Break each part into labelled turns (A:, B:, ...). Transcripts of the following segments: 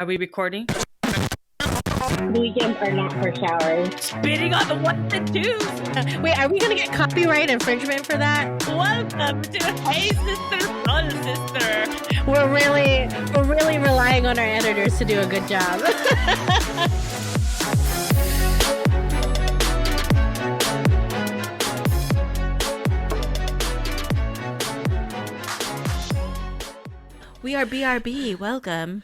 A: Are we recording?
B: Weekends are not for showers.
A: Spitting on the ones and twos.
C: Wait, are we gonna get copyright infringement for that?
A: Welcome to Hey Sister, Soul Sister.
C: We're really relying on our editors to do a good job.
A: We are BRB. Welcome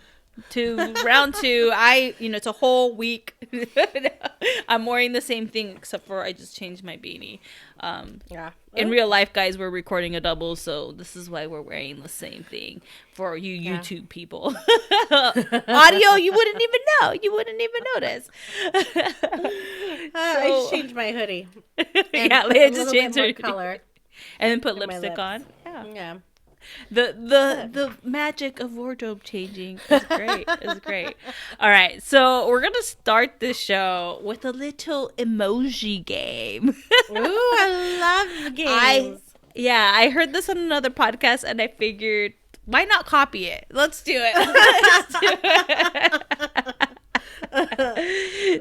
A: to round two. It's a whole week. I'm wearing the same thing except for I just changed my beanie. In real life, guys, we're recording a double, so this is why we're wearing the same thing for you YouTube people. Audio, you wouldn't even know. You wouldn't even notice.
C: I just changed my hoodie.
A: Yeah, Leah just changed her
C: color.
A: And then put lipstick on.
C: Yeah.
A: The magic of wardrobe changing is great. It's great. All right, so we're gonna start this show with a little emoji game.
C: Ooh, I love games.
A: I heard this on another podcast, and I figured, why not copy it? Let's do it.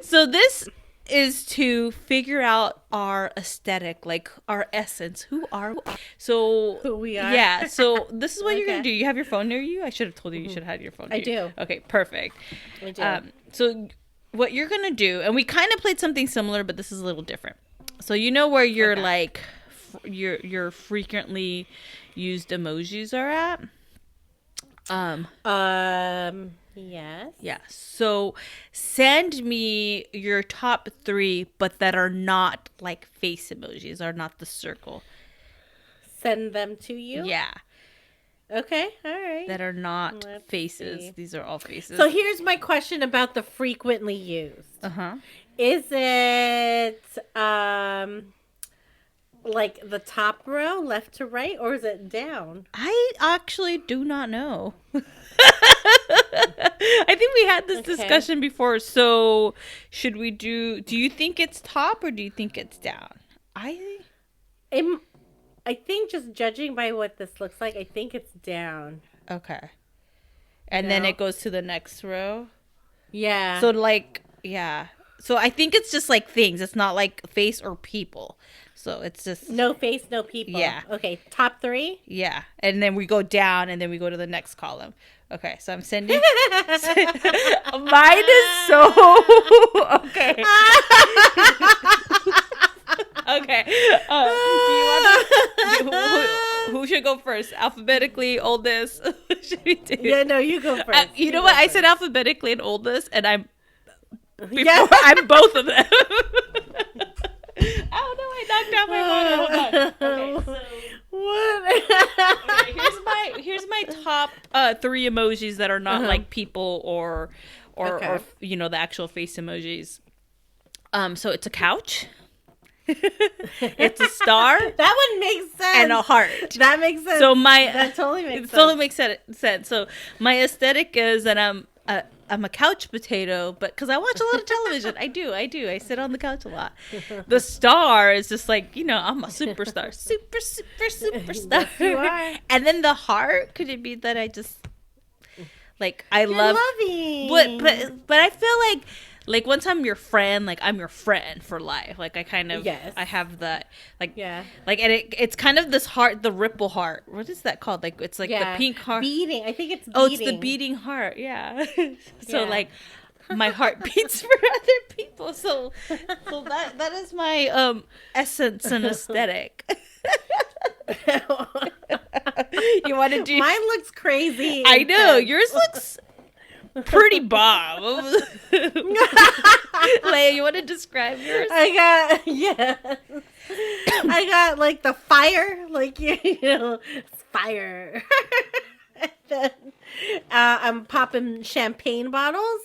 A: So this is to figure out our aesthetic, like our essence. Who are we? So
C: Who we are.
A: Yeah. So this is what you're gonna do. You have your phone near you? I should have told you should have had your phone.
C: I do.
A: Okay, perfect.
C: I do.
A: So what you're gonna do, and we kind of played something similar, but this is a little different. So you know where your like your frequently used emojis are at.
C: Yes.
A: Yeah. So send me your top 3, but that are not like face emojis, are not the circle.
C: Send them to you?
A: Yeah.
C: Okay, all right.
A: That are not
C: Let's
A: faces.
C: see.
A: These are all faces.
C: So here's my question about the frequently used.
A: Uh-huh.
C: Is it like the top row, left to right, or is it down?
A: I actually do not know. I think we had this discussion before. So should we do you think it's top or do you think it's down?
C: I think just judging by what this looks like, I think it's down.
A: Okay. And then it goes to the next row?
C: Yeah.
A: So So I think it's just like things. It's not like face or people. So it's just
C: no face, no people.
A: Yeah.
C: Okay, top 3?
A: Yeah. And then we go down and then we go to the next column. Okay, so I'm sending. Mine is so okay. Okay. Do you want who should go first? Alphabetically, oldest. Should we do?
C: Yeah, no, you go first.
A: You know what? I said alphabetically and oldest, and I'm I'm both of them. Oh no! I knocked out my phone. Okay, so
C: what?
A: okay, here's my top 3 emojis that are not like people or the actual face emojis. So it's a couch. It's a star.
C: That one makes sense.
A: And a heart.
C: That makes sense.
A: So
C: that totally makes sense.
A: Totally makes sense. So my aesthetic is that I'm a couch potato, but because I watch a lot of television. I do. I sit on the couch a lot. The star is just like, I'm a superstar. Superstar.
C: Yes, you are.
A: And then the heart, could it be that I just, like, I love.
C: Loving.
A: But I feel like once I'm your friend, like I'm your friend for life. Like I kind of, I have that, like, like, and it's kind of this heart, the ripple heart. What is that called? Like it's like the pink heart
C: beating. I think it's beating.
A: Oh, it's the beating heart. Yeah. So like my heart beats for other people. So that is my essence and aesthetic. You want to do?
C: Mine looks crazy.
A: I know yours looks pretty bomb. Leia, you want to describe yours?
C: I got like the fire, like fire. And then, I'm popping champagne bottles,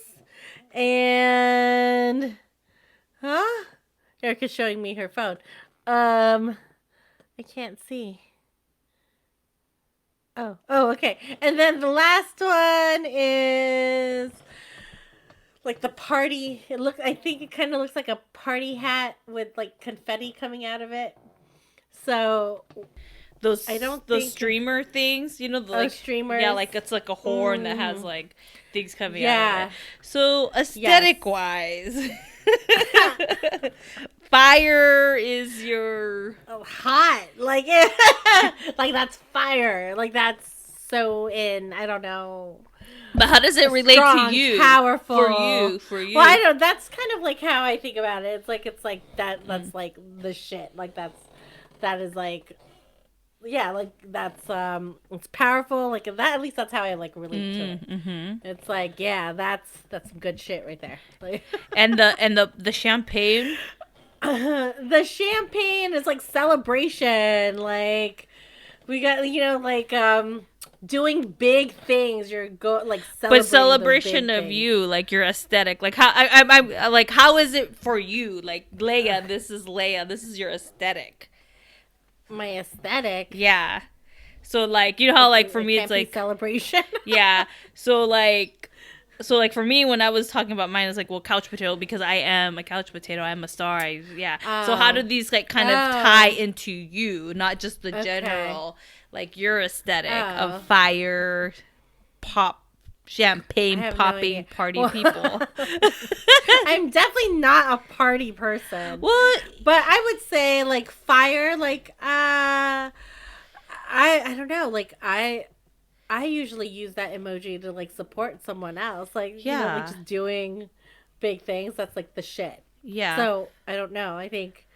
C: and Erica's showing me her phone. I can't see. Oh, okay. And then the last one is like the party. I think it kind of looks like a party hat with like confetti coming out of it. So
A: those
C: I don't
A: those
C: think
A: streamer things, you know, the, like
C: streamers.
A: yeah, like it's like a horn that has like things coming out
C: Yeah.
A: of it. So aesthetic wise, fire is your
C: hot. Like like that's fire. Like that's so in. I don't know.
A: But how does it relate
C: Strong,
A: to you?
C: powerful.
A: For you.
C: Well, I don't. That's kind of like how I think about it. It's like that. That's like the shit. Like that is like, yeah, like that's it's powerful. Like that. At least that's how I like relate to it. Mm-hmm. It's like, yeah, that's some good shit right there. Like,
A: and the champagne.
C: The champagne is like celebration. Like we got, you know, like doing big things. You're like celebrating,
A: but celebration of
C: things.
A: you, like your aesthetic. Like how I like, how is it for you? Like Lea, this is Lea. This is your aesthetic.
C: My aesthetic.
A: Yeah. So like, you know how like for me it's like
C: celebration.
A: Yeah. So like for me, when I was talking about mine, it's like, well, couch potato, because I am a couch potato. I'm a star. So how do these like kind of tie into you, not just the general, like your aesthetic of fire, pop, champagne popping party people?
C: I'm definitely not a party person.
A: Well,
C: but I would say like fire, like I don't know, like I usually use that emoji to like support someone else, like you know, like just doing big things. That's like the shit.
A: Yeah.
C: So I don't know. I think.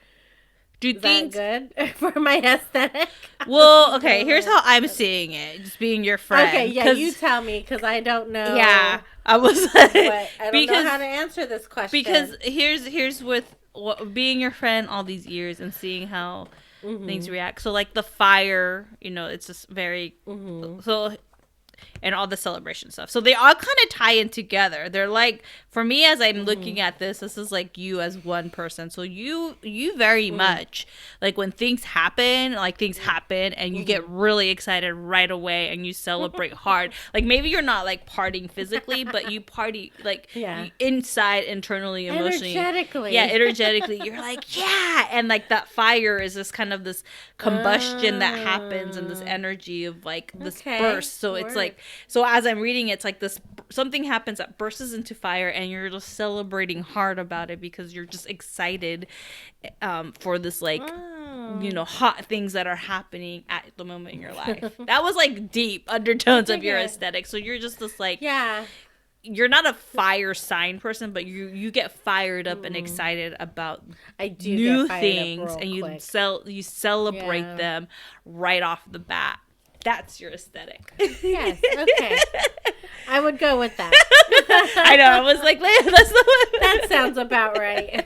A: Do you think
C: that good for my aesthetic?
A: Well, okay. Here's how I'm seeing it. Just being your friend.
C: Okay, yeah, you tell me, because I don't know.
A: Yeah, I was like,
C: I don't know how to answer this question.
A: Because here's with being your friend all these years and seeing how things react. So like the fire, you know, it's just very so. And all the celebration stuff. So they all kind of tie in together. They're like, for me, as I'm looking at this is like you as one person. So you very much, like when things happen and you get really excited right away and you celebrate hard. Like maybe you're not like partying physically, but you party like inside, internally, emotionally.
C: Energetically.
A: Yeah, energetically. You're like, yeah. And like that fire is this kind of this combustion that happens and this energy of like this burst. So it's like, so as I'm reading, it's like this, something happens that bursts into fire and you're just celebrating hard about it because you're just excited for this like, you know, hot things that are happening at the moment in your life. That was like deep undertones of your aesthetic. So you're just this like, you're not a fire sign person, but you get fired up and excited about new things and you celebrate them right off the bat. That's your aesthetic.
C: Yes. Okay. I would go with that.
A: I know. I was like, that's the
C: that sounds about right.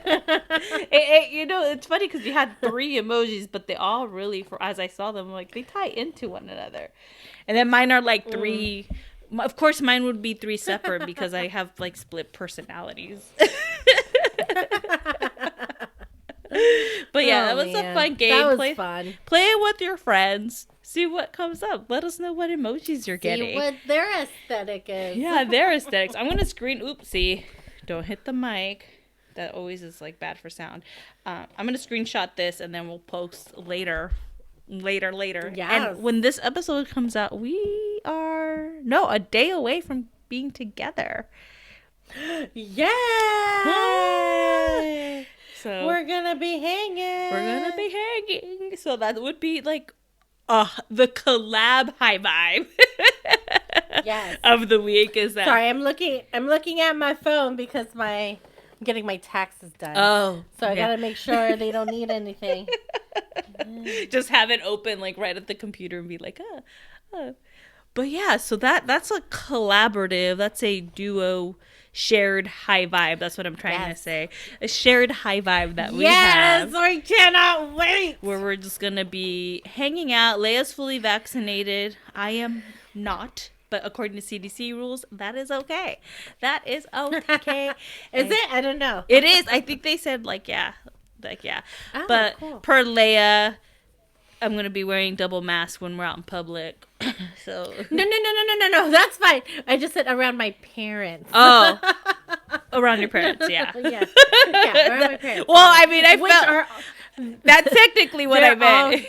A: You know, it's funny because you had 3 emojis, but they all really, as I saw them, like they tie into one another. And then mine are like 3. Of course, mine would be 3 separate because I have like split personalities. But yeah, that was a fun game.
C: That was fun.
A: Play it with your friends. See what comes up. Let us know what emojis you're getting.
C: See what their aesthetic is.
A: Yeah, their aesthetics. I'm gonna oopsie. Don't hit the mic. That always is like bad for sound. I'm gonna screenshot this and then we'll post later. Yeah. And when this episode comes out, we are a day away from being together.
C: Yeah.
A: So
C: we're gonna be hanging.
A: So that would be like the collab high vibe.
C: Yes.
A: Of the week is that.
C: Sorry, I'm looking at my phone because I'm getting my taxes done.
A: Oh.
C: So I gotta make sure they don't need anything.
A: Just have it open like right at the computer and be like, But yeah, so that's a collaborative, that's a duo shared high vibe. That's what I'm trying to say. A shared high vibe that we have.
C: Yes, I cannot wait.
A: Where we're just going to be hanging out. Leia's fully vaccinated. I am not. But according to CDC rules, that is okay. That is okay.
C: Is it? I don't know.
A: It is. I think they said yeah.
C: Oh,
A: but
C: cool.
A: Per Lea, I'm going to be wearing double mask when we're out in public. So
C: No. That's fine. I just said around my parents.
A: Oh. Around your parents, yeah.
C: Yeah, around my parents.
A: Well, I mean, That's technically what I meant.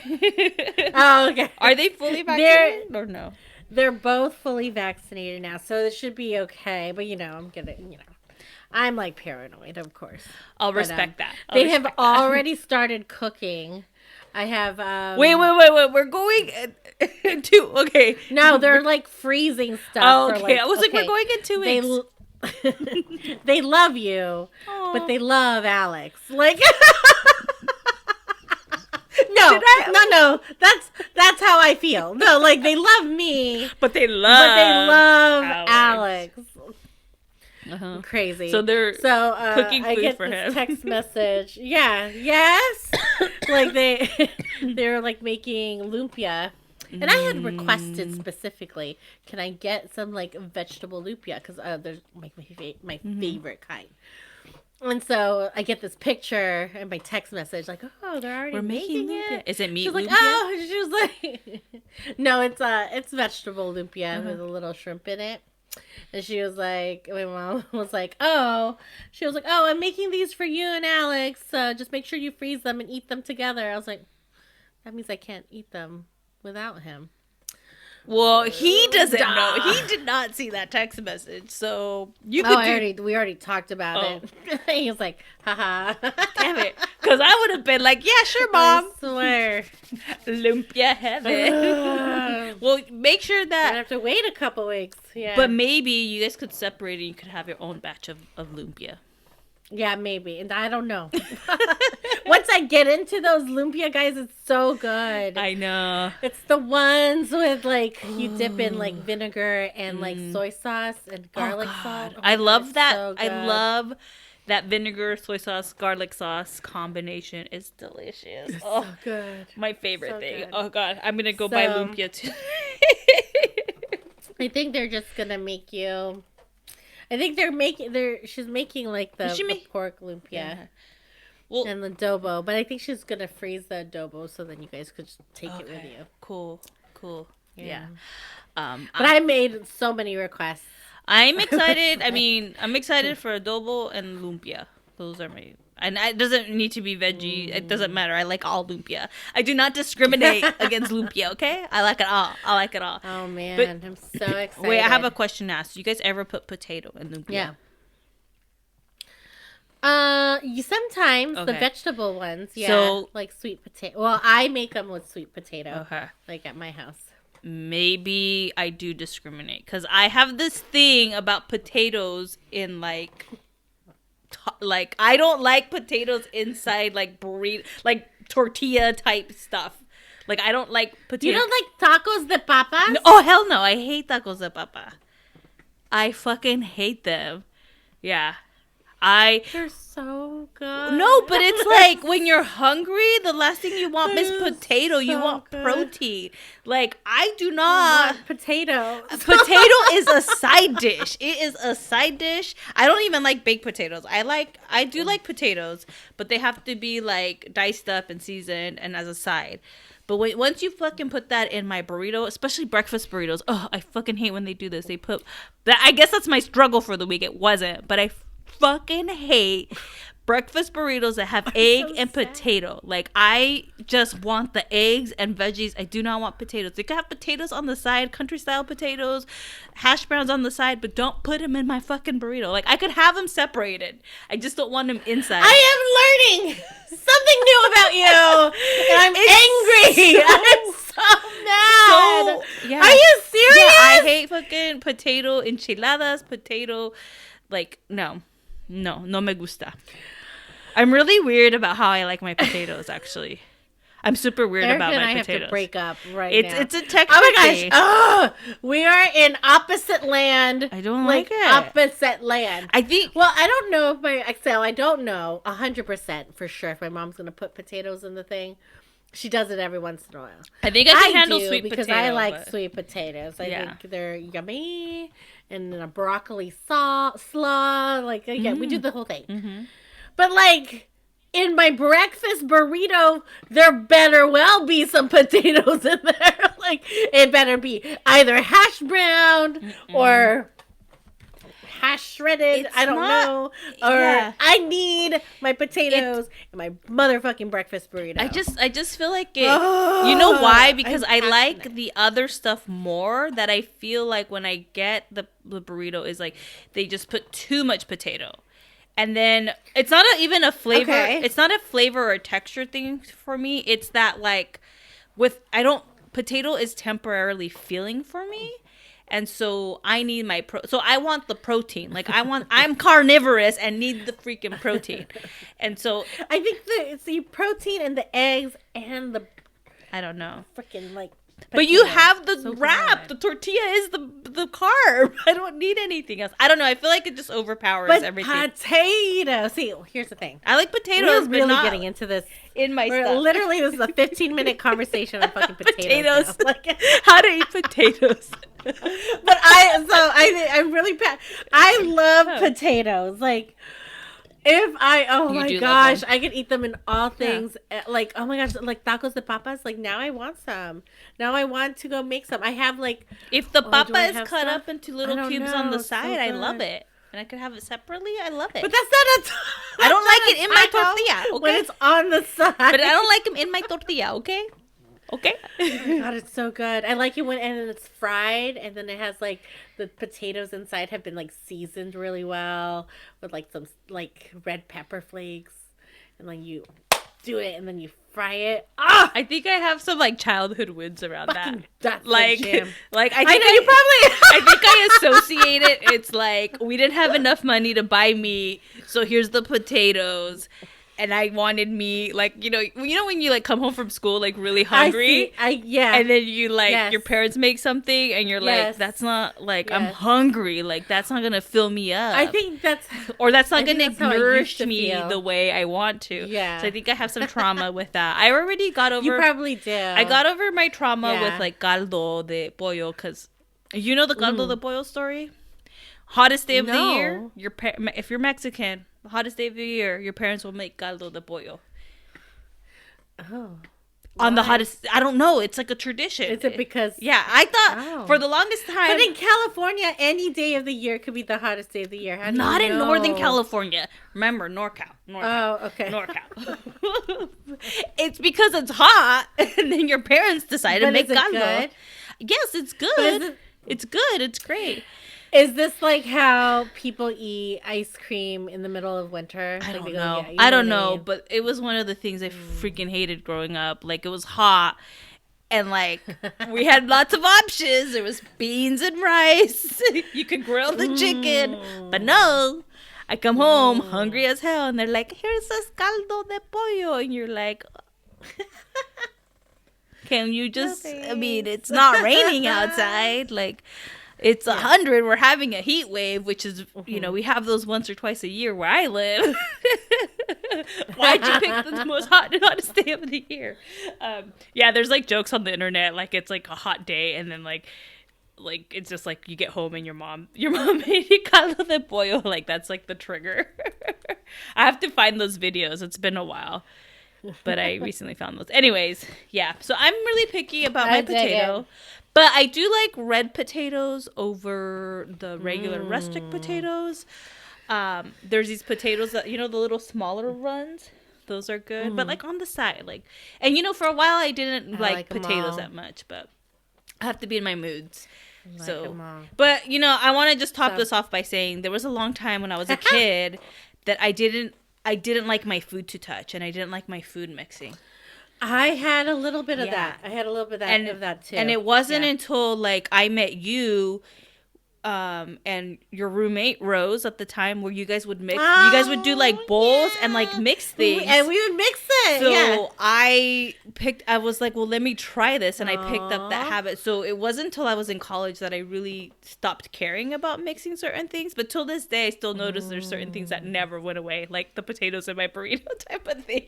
C: Oh, okay.
A: Are they fully vaccinated or no?
C: They're both fully vaccinated now, so it should be okay. But I'm like paranoid, of course.
A: I'll respect that.
C: They have already started cooking. I have.
A: Wait. We're going to. Okay.
C: No, they're like freezing stuff.
A: Oh, okay. I was like, we're going in 2 weeks.
C: They love you, but they love Alex. Like. No. That's how I feel. No, like they love me,
A: but they love
C: Alex. Uh-huh. Crazy.
A: So they're cooking food
C: I get
A: for
C: this
A: him.
C: Text message. Yeah. Yes. Like they're like making lumpia, and I had requested specifically, can I get some like vegetable lumpia because there's like my favorite kind. And so I get this picture and my text message like, oh, they're already making it.
A: Is it meat
C: She's
A: lumpia?
C: like, oh, she was like, no, it's vegetable lumpia with a little shrimp in it. And she was like, my mom was like, oh, I'm making these for you and Alex. Just make sure you freeze them and eat them together. I was like, that means I can't eat them without him.
A: Well, he doesn't know. He did not see that text message, so you could.
C: We already talked about it. He was like, haha.
A: Damn it. Because I would have been like, yeah, sure, Mom.
C: I swear.
A: Lumpia heaven. Well, make sure that.
C: I have to wait a couple weeks. Yeah.
A: But maybe you guys could separate and you could have your own batch of lumpia.
C: Yeah, maybe. And I don't know. Once I get into those lumpia, guys, it's so good.
A: I know.
C: It's the ones with, like, you dip in, like, vinegar and, like, soy sauce and garlic sauce.
A: I love that.
C: So
A: I love that vinegar, soy sauce, garlic sauce combination is delicious.
C: It's so good.
A: My favorite
C: so
A: thing.
C: Good.
A: Oh, God. I'm going to go buy lumpia, too.
C: I think they're just going to make you... I think she's making like the pork lumpia
A: well,
C: and the adobo, but I think she's gonna freeze the adobo so then you guys could just take it with you.
A: Cool. Yeah.
C: But I made so many requests.
A: I'm excited. I mean, I'm excited for adobo and lumpia. Those are my... And it doesn't need to be veggie. It doesn't matter. I like all lumpia. I do not discriminate against lumpia, okay? I like it all.
C: Oh, man.
A: But,
C: I'm so excited.
A: Wait, I have a question to ask. Do you guys ever put potato in lumpia?
C: Yeah. Sometimes the vegetable ones, so, like sweet potato. Well, I make them with sweet potato. Okay. Like at my house.
A: Maybe I do discriminate. Because I have this thing about potatoes in like I don't like potatoes inside like burrito, like tortilla type stuff. Like I don't like potatoes.
C: You don't like tacos de papa?
A: No, oh hell no! I hate tacos de papa. I fucking hate them. Yeah,
C: They're so good.
A: No, but it's like when you're hungry, the last thing you want is potato. You want protein. Like I do not.
C: Potato.
A: Potato is a side dish. It is a side dish. I don't even like baked potatoes. I do like potatoes, but they have to be like diced up and seasoned and as a side. But once you fucking put that in my burrito, especially breakfast burritos, oh, I fucking hate when they do this. They put that. I guess that's my struggle for the week. It wasn't, but I fucking hate breakfast burritos that have egg and potato. Like I just want the eggs and veggies. I do not want potatoes. They could have potatoes on the side, country style potatoes, hash browns on the side, but don't put them in my fucking burrito. Like I could have them separated. I just don't want them inside.
C: I am learning something new about you, and I'm angry. I'm so mad.
A: Yeah.
C: Are you serious?
A: Yeah, I hate fucking potato enchiladas, potato, like no me gusta. I'm really weird about how I like my potatoes, actually. I'm super weird
C: Erica
A: about my
C: and I
A: potatoes.
C: have to break up now.
A: It's a texture
C: Oh my gosh.
A: thing.
C: Oh, we are in opposite land.
A: I don't like it.
C: Opposite land.
A: I think...
C: Well, I don't know if I don't know 100% for sure if my mom's going to put potatoes in the thing. She does it every once in a while.
A: I think I can handle sweet
C: because
A: potato.
C: I like sweet potatoes. I think they're yummy. And then a broccoli slaw. Like, yeah, we do the whole thing. Mm-hmm. But, like, in my breakfast burrito, there better well be some potatoes in there. Like, it better be either hash brown or hash shredded.
A: It's
C: I don't know. Or
A: yeah.
C: I need my potatoes and my motherfucking breakfast burrito.
A: I just feel like it. You know why? Because I like
C: passionate.
A: the other stuff more. That I feel like when I get the burrito is like they just put too much potato, and then it's not even a flavor.
C: Okay.
A: It's not a flavor or texture thing for me. It's that like potato is temporarily filling for me. And so I need so I want the protein. Like I'm carnivorous and need the freaking protein. And so
C: I think it's the protein and the eggs and the
A: I don't know.
C: freaking like.
A: But you
C: potatoes.
A: have the
C: So
A: wrap.
C: good.
A: The tortilla is the carb. I don't need anything else. I don't know. I feel like it just overpowers
C: But
A: everything.
C: potato. See, here's the thing.
A: I like potatoes,
C: We're really
A: but not
C: getting into this.
A: in my
C: We're
A: stuff.
C: literally, this is a 15-minute conversation on fucking potatoes.
A: Potatoes.
C: now. Like,
A: How to eat potatoes.
C: but I'm really I love potatoes. Like, if oh
A: You
C: my
A: do love
C: gosh,
A: them.
C: I could eat them in all things. Like, oh my gosh, like tacos de papas. Like, now I want some. Now I want to go make some. I have like,
A: If the
C: do
A: papa
C: I
A: is
C: have
A: cut
C: stuff?
A: up into
C: I
A: little
C: don't
A: cubes on
C: know,
A: the
C: it's so
A: side, I love
C: good.
A: it. And I could have it separately. I love it.
C: but that's not a.
A: I don't
C: that's
A: like
C: not
A: it
C: a
A: in my
C: taco
A: tortilla, okay?
C: when it's on the side.
A: But I don't like them in my tortilla, okay? Okay?
C: Oh my God, it's so good. I like it when and it's fried, and then it has like the potatoes inside have been like seasoned really well with like some like red pepper flakes, and like you do it and then you fry it. Ah,
A: I think I have some like childhood wins around that.
C: fucking that's
A: Like,
C: the jam.
A: like
C: I know you probably.
A: I think I associate it. It's like we didn't have enough money to buy meat, so here's the potatoes. And I wanted meat, like you know when you like come home from school like really hungry,
C: Yeah.
A: and then you like
C: Yes.
A: your parents make something, and you're like,
C: Yes.
A: that's not like I'm
C: Yes.
A: hungry, like that's not gonna fill me up.
C: I think that's.
A: or that's not
C: I think
A: gonna
C: that's how I
A: nourish
C: used to
A: me
C: feel.
A: the way I want to.
C: Yeah.
A: So I think I have some trauma with that. I already got over.
C: You probably do.
A: I got over my trauma
C: Yeah.
A: with like caldo de pollo because you know the caldo de pollo story. Hottest day of the year.
C: No.
A: If you're Mexican, the hottest day of the year, your parents will make caldo de pollo.
C: Oh.
A: On the
C: Why?
A: hottest, I don't know. It's like a tradition.
C: Is it because?
A: Yeah, I thought
C: Oh.
A: for the longest time.
C: But in California, any day of the year could be the hottest day of the year. How do
A: Not
C: you
A: in
C: know?
A: Northern California. Remember, NorCal.
C: Oh, okay.
A: NorCal. It's because it's hot, and then your parents decide to
C: But
A: make
C: is it
A: caldo.
C: good?
A: Yes, it's
C: But
A: good. It's good. It's great.
C: Is this like how people eat ice cream in the middle of winter?
A: I
C: Like,
A: don't
C: they go,
A: know.
C: yeah, you
A: I don't
C: what
A: know,
C: mean?
A: but it was one of the things I freaking hated growing up. Like it was hot, and like we had lots of options. There was beans and rice. You could grill the chicken, but no. I come home hungry as hell, and they're like, "Here's this caldo de pollo," and you're like, "Can you just?" I mean, it's not raining outside. Like. It's 100. We're having a heat wave, which is, we have those once or twice a year where I live. Why'd you pick the most hottest day of the year? Yeah, there's like jokes on the internet, like it's like a hot day, and then like it's just like you get home and your mom made you caldo de pollo. Like that's like the trigger. I have to find those videos. It's been a while, but I recently found those. Anyways, yeah. So I'm really picky about my potato. But I do like red potatoes over the regular rustic potatoes. There's these potatoes that, the little smaller ones. Those are good. But like on the side, like, and for a while I didn't like
C: 'em
A: potatoes
C: all.
A: that much, but I have to be in my moods.
C: Like
A: So,
C: 'em all.
A: but I want to just top this off by saying there was a long time when I was a kid that I didn't like my food to touch, and I didn't like my food mixing.
C: I had a little bit of
A: Yeah.
C: that. I had a little bit of that too.
A: And it wasn't until like I met you and your roommate Rose at the time where you guys would mix you guys would do like bowls and like mix things.
C: And we would mix it.
A: So I was like, well, let me try this, and I picked up that habit. So it wasn't until I was in college that I really stopped caring about mixing certain things. But till this day, I still notice there's certain things that never went away, like the potatoes in my burrito type of thing.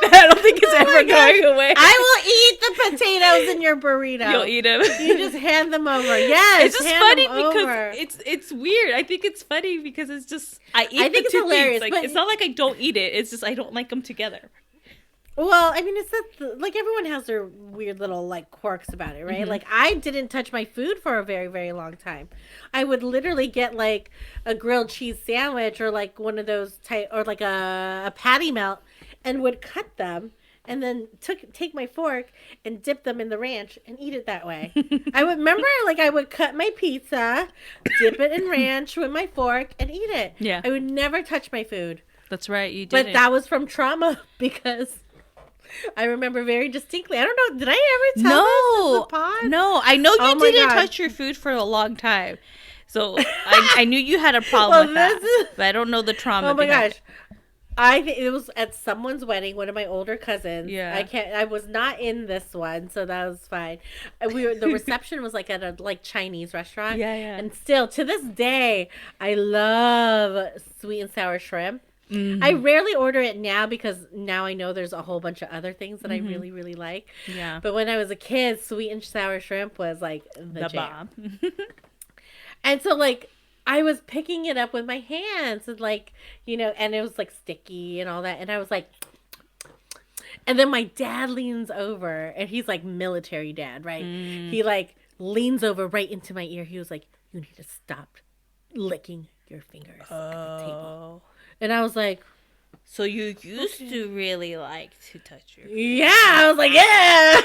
A: I don't think it's ever going away.
C: I will eat the potatoes in your burrito.
A: You'll eat them.
C: You just hand them over. Yes.
A: It's just
C: hand
A: funny
C: them over.
A: because it's weird. I think it's funny because it's just I eat
C: I think
A: the
C: it's
A: two
C: hilarious,
A: things. Like
C: but-
A: it's not like I don't eat it. It's just I don't like them together.
C: Well, I mean, it's that like everyone has their weird little like quirks about it, right?
A: Mm-hmm.
C: Like I didn't touch my food for a very, very long time. I would literally get like a grilled cheese sandwich or like one of those type or like a patty melt, and would cut them and then take my fork and dip them in the ranch and eat it that way. I would remember like I would cut my pizza, dip it in ranch with my fork and eat it.
A: Yeah.
C: I would never touch my food.
A: That's right. You did.
C: But that was from trauma because I remember very distinctly. I don't know. Did I ever tell this in the pod?
A: No. I know you
C: Oh my
A: didn't
C: God.
A: touch your food for a long time. So I knew you had a problem with that. But I don't know the trauma.
C: Oh my
A: behind
C: gosh. I think it was at someone's wedding, one of my older cousins.
A: Yeah.
C: I was not in this one, so that was fine. The reception was like at a like Chinese restaurant.
A: Yeah, yeah.
C: And still to this day, I love sweet and sour shrimp.
A: Mm-hmm.
C: I rarely order it now because now I know there's a whole bunch of other things that I really, really like.
A: Yeah.
C: But when I was a kid, sweet and sour shrimp was like the jam.
A: bomb.
C: And so like I was picking it up with my hands and like, you know, and it was like sticky and all that. And I was like, and then my dad leans over and he's like military dad, right? He like leans over right into my ear. He was like, you need to stop licking your fingers at the table. And I was like,
A: So you used to really like to touch your food.
C: yeah. I was like, yeah.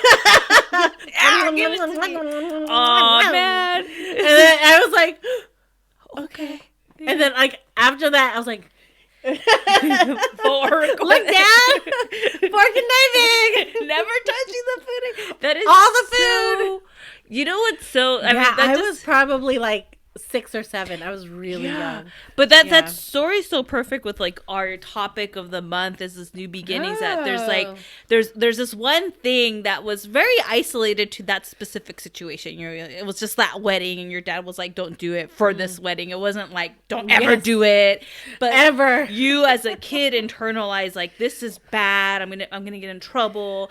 A: Give it to me. Oh, man.
C: And then I was like,
A: Okay.
C: and then like after that, I was like,
A: Fork.
C: look, Dad, fork and knifing.
A: Never touching the food. That is
C: All the
A: so- You know what's so? I mean, that
C: I
A: just,
C: was probably like 6 or 7. I was really young.
A: But that
C: Yeah.
A: story's so perfect with like our topic of the month is this new beginnings. That there's like
C: Oh.
A: there's this one thing that was very isolated to that specific situation. You know, it was just that wedding, and your dad was like, "Don't do it for this wedding." It wasn't like, "Don't ever
C: Yes.
A: do it." But
C: Ever.
A: you as a kid internalize like, "This is bad. I'm gonna get in trouble."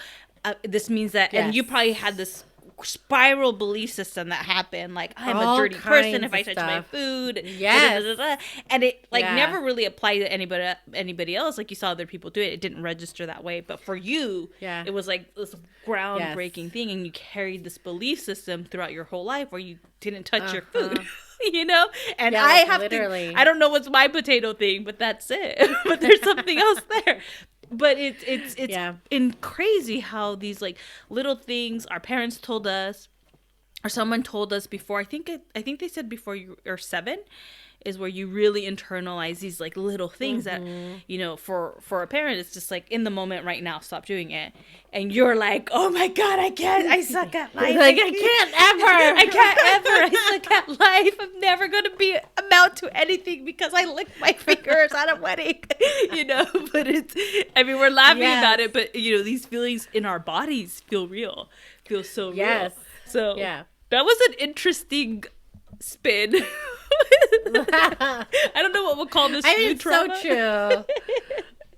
A: This means that, and you
C: Yes.
A: probably had this spiral belief system that happened, like I'm
C: All
A: a dirty person if I
C: kinds of
A: touch my
C: stuff.
A: food.
C: Yes.
A: And it like
C: Yeah.
A: never really applied to anybody else. Like you saw other people do it, it didn't register that way. But for you,
C: Yeah.
A: it was like this groundbreaking
C: Yes.
A: thing, and you carried this belief system throughout your whole life where you didn't touch your food. You know, and
C: Yeah,
A: I
C: like,
A: have
C: literally.
A: to. I don't know what's my potato thing, but that's it. But there's something else there. But it's
C: Yeah.
A: in crazy how these like little things our parents told us, or someone told us before. I think they said before you are 7 is where you really internalize these like little things that, you know, for a parent, it's just like in the moment right now, stop doing it. And you're like, oh my God, I suck at life.
C: Like, I can't ever.
A: I can't ever. I suck at life. I'm never going to amount to anything because I licked my fingers at a wedding, you know, but I mean, we're laughing
C: Yes.
A: about it, but you know, these feelings in our bodies feel so
C: Yes.
A: real. So
C: Yeah.
A: that was an interesting spin. I don't know what we'll call this.
C: I mean,
A: food
C: it's so
A: trauma.
C: true.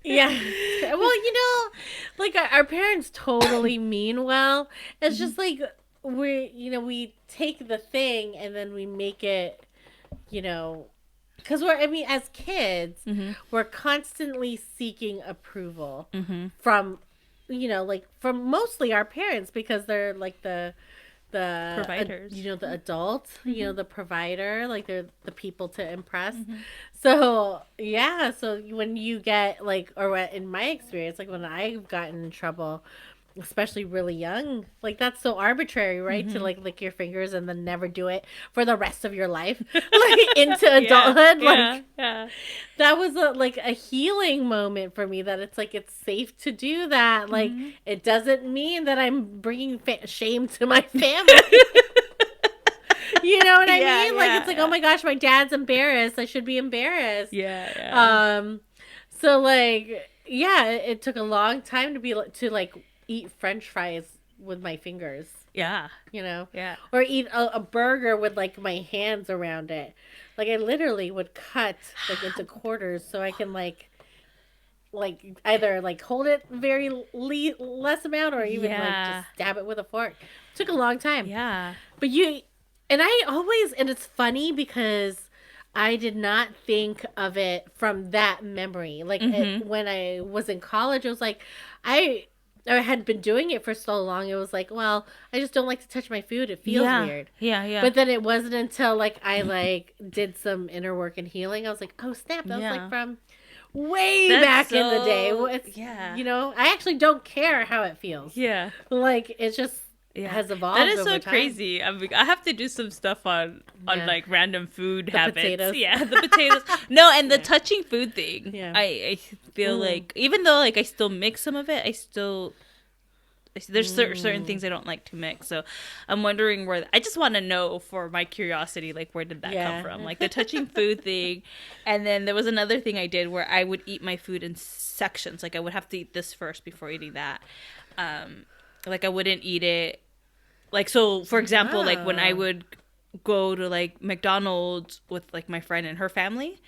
C: Yeah. Well, you know, like our parents totally mean well. It's just like we take the thing and then we make it, you know, because as kids, we're constantly seeking approval from, you know, like from mostly our parents because they're like the
A: Providers.
C: you know, the adult, you know, the provider, like they're the people to impress. So yeah, so when you get like, or in my experience, like when I've gotten in trouble, especially really young, like that's so arbitrary, right? To like lick your fingers and then never do it for the rest of your life, like into adulthood. Like that was a healing moment for me, that it's like it's safe to do that. Like it doesn't mean that I'm bringing shame to my family. You know what I mean? Like it's like, oh my gosh, my dad's embarrassed. I should be embarrassed. So like, yeah, it took a long time to like eat French fries with my fingers. You know? Or eat a burger with like my hands around it. Like I literally would cut like into quarters so I can like either like hold it very less amount or even like just stab it with a fork. It took a long time. But and I always, and it's funny because I did not think of it from that memory. Like when I was in college, it was like I had been doing it for so long. It was like, well, I just don't like to touch my food. It feels weird.
A: Yeah.
C: But then it wasn't until like I like did some inner work and healing. I was like, oh snap, that was like from way back in the day. You know, I actually don't care how it feels.
A: Yeah.
C: Like it's just has evolved.
A: That is
C: over
A: so
C: time.
A: crazy. I mean, I have to do some stuff on like random food habits.
C: Potatoes.
A: Yeah, the potatoes. No, and the touching food thing.
C: Yeah.
A: I feel like even though like I still mix some of it, there's certain things I don't like to mix. So I'm wondering where I just want to know for my curiosity, like where did that come from? Like the touching food thing. And then there was another thing I did where I would eat my food in sections. Like I would have to eat this first before eating that. Like I wouldn't eat it. Like, so for example, like when I would go to like McDonald's with like my friend and her family,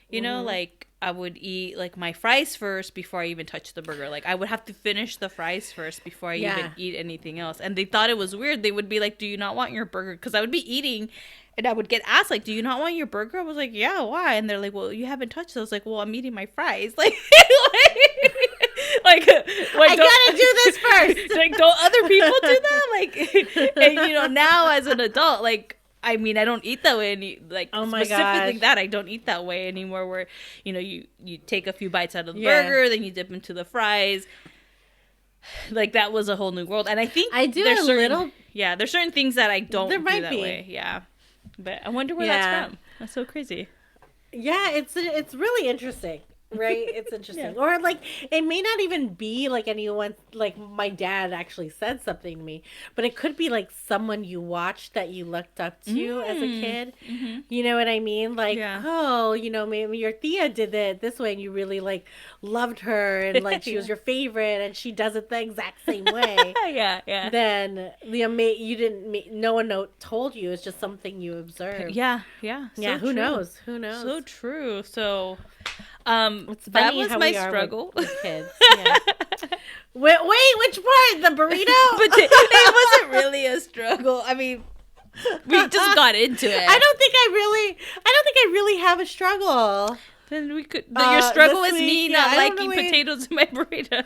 A: you know, like I would eat like my fries first before I even touch the burger. Like I would have to finish the fries first before I even eat anything else. And they thought it was weird. They would be like, do you not want your burger? Because I would be eating and I would get asked like, do you not want your burger? I was like, yeah, why? And they're like, well, you haven't touched it. I was like, well, I'm eating my fries. Like I gotta do this first. Like, don't other people do that? Like, and you know, now as an adult, like, I mean, I don't eat that way like specifically that I don't eat that way anymore. Where you know you take a few bites out of the burger, then you dip into the fries. Like that was a whole new world, and I think
C: I do there's
A: certain things that I don't do that way. Yeah, but I wonder where that's from. That's so crazy.
C: Yeah, it's really interesting. Right? It's interesting. Or like it may not even be like anyone, like my dad actually said something to me, but it could be like someone you watched that you looked up to as a kid. You know what I mean? Like, oh, you know, maybe your Thea did it this way and you really like loved her and like she was your favorite and she does it the exact same way.
A: Yeah.
C: Then you didn't, no one told you. It's just something you observed.
A: Yeah.
C: So who knows?
A: So true. So
C: that
A: was my struggle
C: with kids. Yeah. Wait, which part? The burrito?
A: But it wasn't really a struggle. I mean, we just got into it.
C: I don't think I really have a struggle.
A: Then we could. Your struggle is me not liking potatoes in my burrito.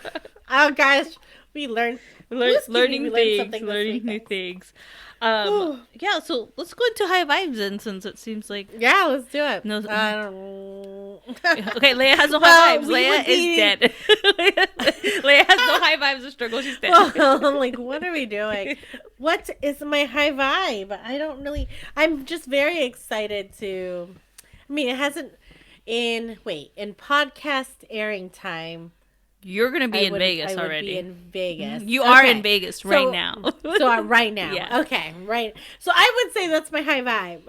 C: Oh gosh, we learning
A: new things. Yeah, so let's go into high vibes then, since it seems like
C: let's do it.
A: No,
C: I don't.
A: Okay, Leia has no high vibes. Leia is dead. Leia has no high vibes or struggle. She's dead.
C: Well, I'm like, what are we doing? What is my high vibe? I don't really. I'm just very excited to. I mean, it hasn't in podcast airing time.
A: You're going to be in Vegas already.
C: I would be in Vegas.
A: You are in Vegas right now.
C: Right now.
A: Yeah.
C: Okay, right. So I would say that's my high vibe.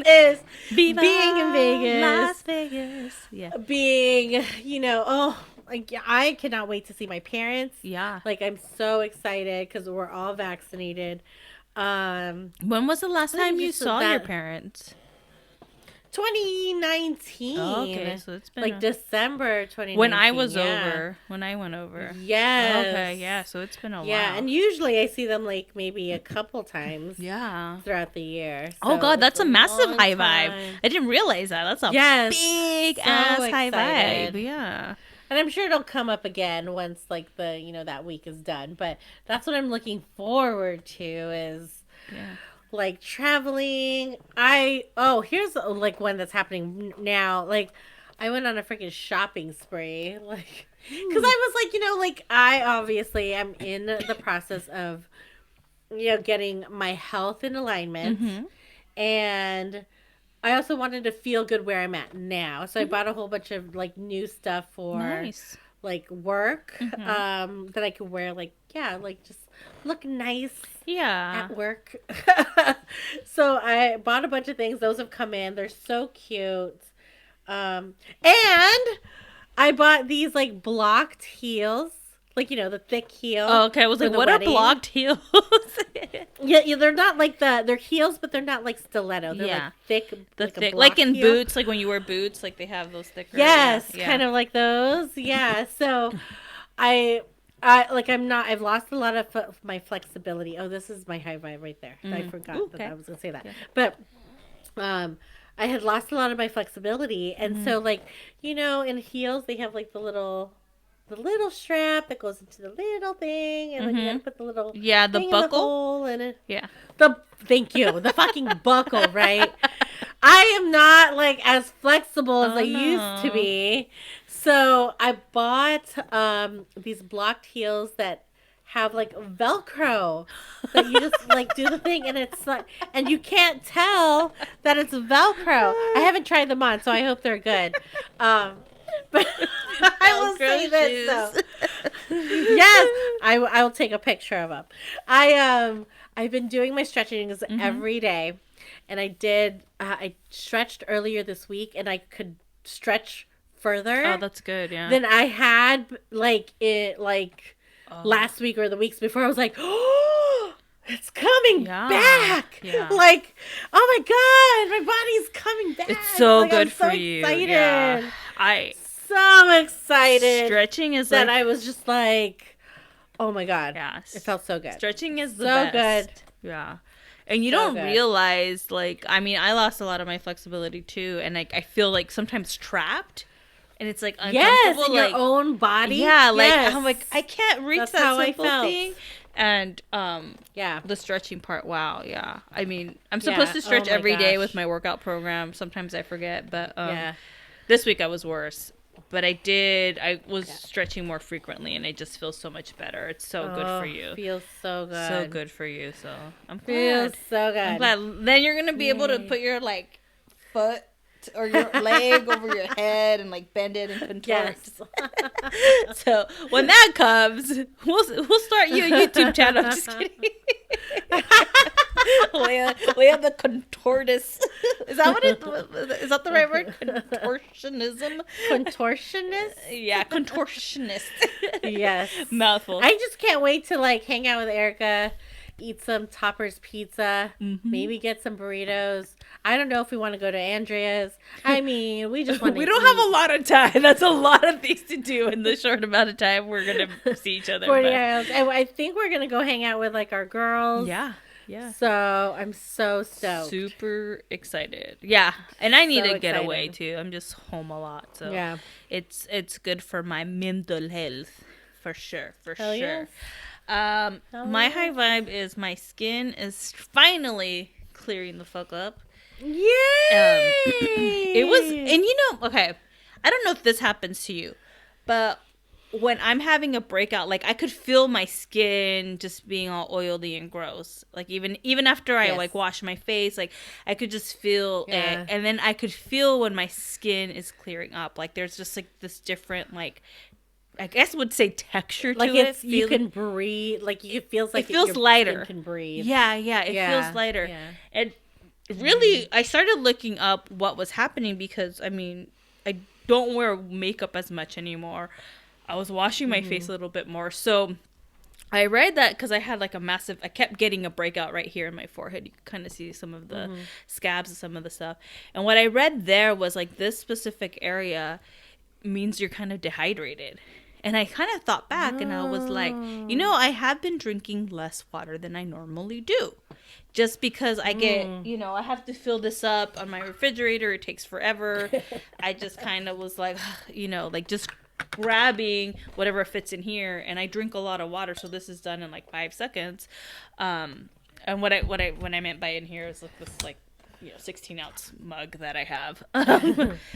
C: Is
A: Viva
C: being in Vegas.
A: Las Vegas. Yeah.
C: Being, you know, like I cannot wait to see my parents.
A: Yeah.
C: Like I'm so excited because we're all vaccinated.
A: When was the last time you saw your parents?
C: 2019.
A: Oh, okay, so it's been
C: like December 2019.
A: When I went over.
C: Yes.
A: Okay, yeah, so it's been a while.
C: Yeah, and usually I see them like maybe a couple times.
A: Yeah.
C: Throughout the year.
A: So God, that's a massive high vibe. I didn't realize that. That's a big ass high vibe. Yeah.
C: And I'm sure it'll come up again once like that week is done. But that's what I'm looking forward to is like traveling. Here's like one that's happening now. Like I went on a freaking shopping spree. Like, because I was like, I obviously am in the process of, getting my health in alignment. And I also wanted to feel good where I'm at now. So I bought a whole bunch of like new stuff for like work that I could wear just look nice at work. So I bought a bunch of things. Those have come in. They're so cute. And I bought these like blocked heels. Like, the thick heel.
A: Oh, okay. I was like, what are blocked heels?
C: Yeah, they're not like they're heels, but they're not like stiletto. They're like thick.
A: Thick. Like in heel. Boots, like when you wear boots, like they have those thicker.
C: Yes, kind of like those. Yeah. So I've lost a lot of my flexibility. Oh, this is my high vibe right there. I forgot that I was going to say that. Yeah. But I had lost a lot of my flexibility, and so like in heels they have like the little strap that goes into the little thing, and then you gotta put the little
A: the
C: thing
A: buckle.
C: in the hole, and
A: Yeah.
C: Thank you, the fucking buckle, right? I am not like as flexible as I used to be, so I bought these blocked heels that have like Velcro that you just like do the thing, and it's like, and you can't tell that it's Velcro. I haven't tried them on, so I hope they're good. But I will say this though. Yes, I will take a picture of them. I've been doing my stretching every day, and I stretched earlier this week, and I could stretch further.
A: Oh, that's good. Yeah.
C: Than I had last week or the weeks before. I was like, oh, it's coming back.
A: Yeah.
C: Like, oh my God, my body's coming back.
A: It's so
C: like,
A: good
C: I'm so
A: for you.
C: Excited.
A: Yeah.
C: So excited.
A: Stretching is
C: that I was just like, oh my God.
A: Yes.
C: It felt so good.
A: Stretching is the
C: best.
A: Good. Yeah. And you don't realize, like, I mean, I lost a lot of my flexibility too, and like I feel like sometimes trapped. And it's like uncomfortable,
C: in your own body.
A: Yeah, like I'm like I can't reach that simple thing. And the stretching part. Wow, yeah. I mean, I'm supposed to stretch every day with my workout program. Sometimes I forget, but this week I was worse. But I was stretching more frequently, and I just feel so much better. It's so good for you.
C: Feels so good.
A: So good for you. So I'm glad.
C: Feels so good.
A: I'm glad. Then you're gonna be able to put your like foot or your leg over your head and like bend it and contort. Yes. So when that comes, we'll start you a YouTube channel. I'm just kidding. Lea the contortist. Is that the right word? Contortionism?
C: Contortionist?
A: Yeah, contortionist.
C: Yes.
A: Mouthful.
C: I just can't wait to like hang out with Erica, eat some Topper's pizza, maybe get some burritos. I don't know if we want to go to Andrea's. I mean, we just want to
A: We don't have a lot of time. That's a lot of things to do in the short amount of time we're going to see each other.
C: 40 hours. And I think we're going to go hang out with like our girls.
A: Yeah. Yeah.
C: So I'm so stoked.
A: Super excited. Yeah. And I need to get away too. I'm just home a lot. So
C: yeah.
A: It's good for my mental health. For sure.
C: Hell
A: sure.
C: Yes.
A: My high vibe is my skin is finally clearing the fuck up.
C: Yay!
A: It was, and okay, I don't know if this happens to you, but when I'm having a breakout, like I could feel my skin just being all oily and gross. Like even after I like wash my face, like I could just feel it, and then I could feel when my skin is clearing up. Like there's just like this different like. I guess I would say texture to it.
C: You can breathe. Like it feels like
A: it feels lighter.
C: You can breathe.
A: Yeah, it feels lighter. Yeah. And really, I started looking up what was happening because I mean, I don't wear makeup as much anymore. I was washing my face a little bit more, so I read that because I had like I kept getting a breakout right here in my forehead. You can kind of see some of the scabs and some of the stuff. And what I read there was like this specific area means you're kind of dehydrated. And I kind of thought back and I was like, I have been drinking less water than I normally do. Just because I get, I have to fill this up on my refrigerator. It takes forever. I just kind of was like, like just grabbing whatever fits in here. And I drink a lot of water. So this is done in like 5 seconds. And what I meant by in here is like this like, 16-ounce mug that I have.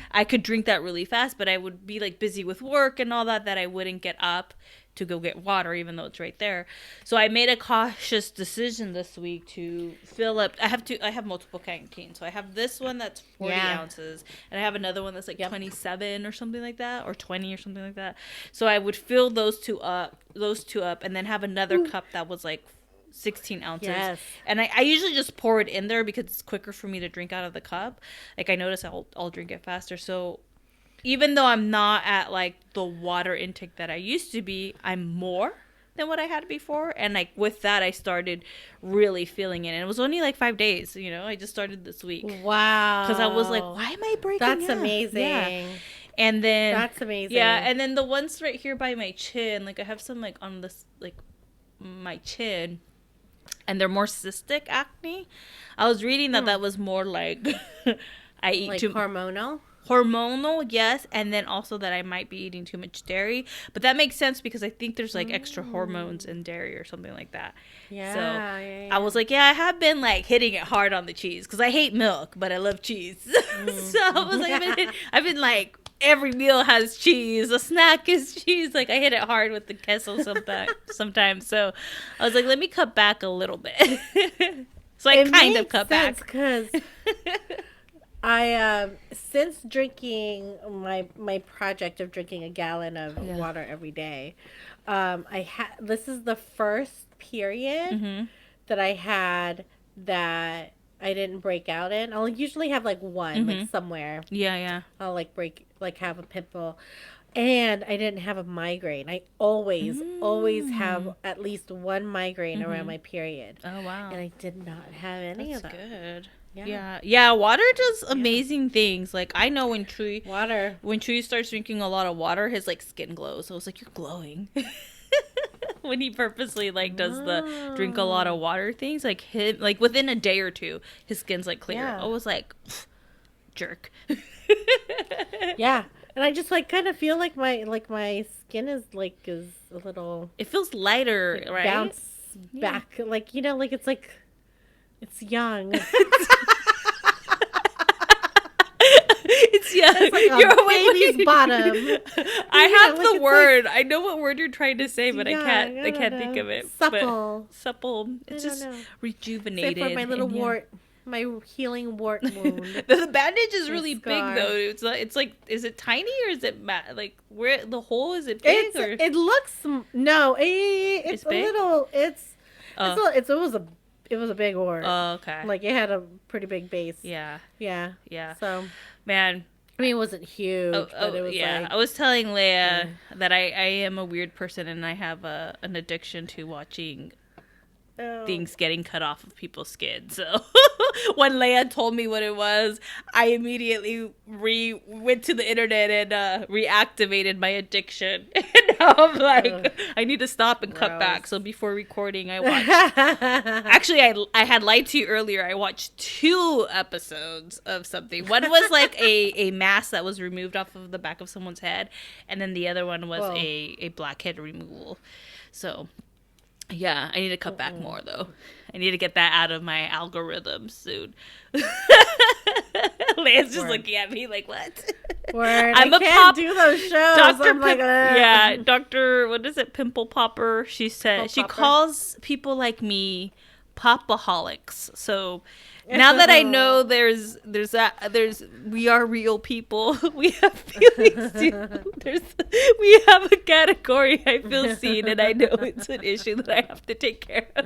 A: I could drink that really fast, but I would be like busy with work and all that I wouldn't get up to go get water, even though it's right there. So I made a cautious decision this week to fill up. I have multiple canteens. So I have this one that's 40 ounces, and I have another one that's like 27 or something like that, or 20 or something like that. So I would fill those two up, and then have another cup that was like 16 ounces. Yes. And I usually just pour it in there because it's quicker for me to drink out of the cup. Like I notice I'll drink it faster. So even though I'm not at like the water intake that I used to be, I'm more than what I had before. And like with that, I started really feeling it. And it was only like 5 days, I just started this week.
C: Wow.
A: Because I was like, why am I breaking
C: That's
A: up?
C: amazing.
A: Yeah. And then
C: that's amazing.
A: Yeah. And then the ones right here by my chin, like I have some like on this, like my chin, and they're more cystic acne. I was reading that was more like, I eat
C: like hormonal.
A: Hormonal, yes, and then also that I might be eating too much dairy, but that makes sense because I think there's like extra hormones in dairy or something like that.
C: Yeah,
A: So
C: yeah.
A: I was like, yeah, I have been like hitting it hard on the cheese because I hate milk, but I love cheese. So I was like, I've been like, every meal has cheese, a snack is cheese. Like I hit it hard with the queso sometimes. So I was like, let me cut back a little bit. So I kind of cut back
C: because I since drinking my project of drinking a gallon of water every day, this is the first period that I had that I didn't break out in. I'll usually have like one like somewhere.
A: Yeah.
C: I'll like have a pimple. And I didn't have a migraine. I always have at least one migraine around my period.
A: Oh wow.
C: And I did not have any of that.
A: That's good. Yeah, water does amazing things. Like I know when Tree starts drinking a lot of water, his like skin glows. So I was like, you're glowing. When he purposely like does the drink a lot of water things, like him, like within a day or two, his skin's like clear. I was like, jerk.
C: Yeah. And I just like kind of feel like my skin is a little.
A: It feels lighter, right?
C: Bounce back, like like it's young. It's young. It's like a baby's bottom.
A: I have the word. I know what word you're trying to say, but I can't think of it. Supple. It's just rejuvenated.
C: Say for my little wart. My healing wart wound.
A: The bandage is really big though. It's like, is it tiny or is it like where the hole is? It big or
C: it looks it's a
A: big?
C: Little. It was a big wart.
A: Oh, okay.
C: Like it had a pretty big base.
A: Yeah.
C: So
A: man,
C: I mean, it wasn't huge, but it was like.
A: I was telling Lea that I am a weird person and I have an addiction to watching things getting cut off of people's skin. So when Lea told me what it was, I immediately went to the internet and reactivated my addiction. And now I'm like, I need to stop and cut back. So before recording, I watched. Actually, I had lied to you earlier. I watched 2 episodes of something. One was like a mask that was removed off of the back of someone's head, and then the other one was a blackhead removal. So. Yeah, I need to cut back more though. I need to get that out of my algorithm soon. Lea's just looking at me like, what?
C: Word. I can't do those shows.
A: I'm like, yeah, Dr. What is it? Pimple Popper. She said she calls people like me popaholics. So now that I know we are real people. We have feelings too. We have a category. I feel seen, and I know it's an issue that I have to take care of.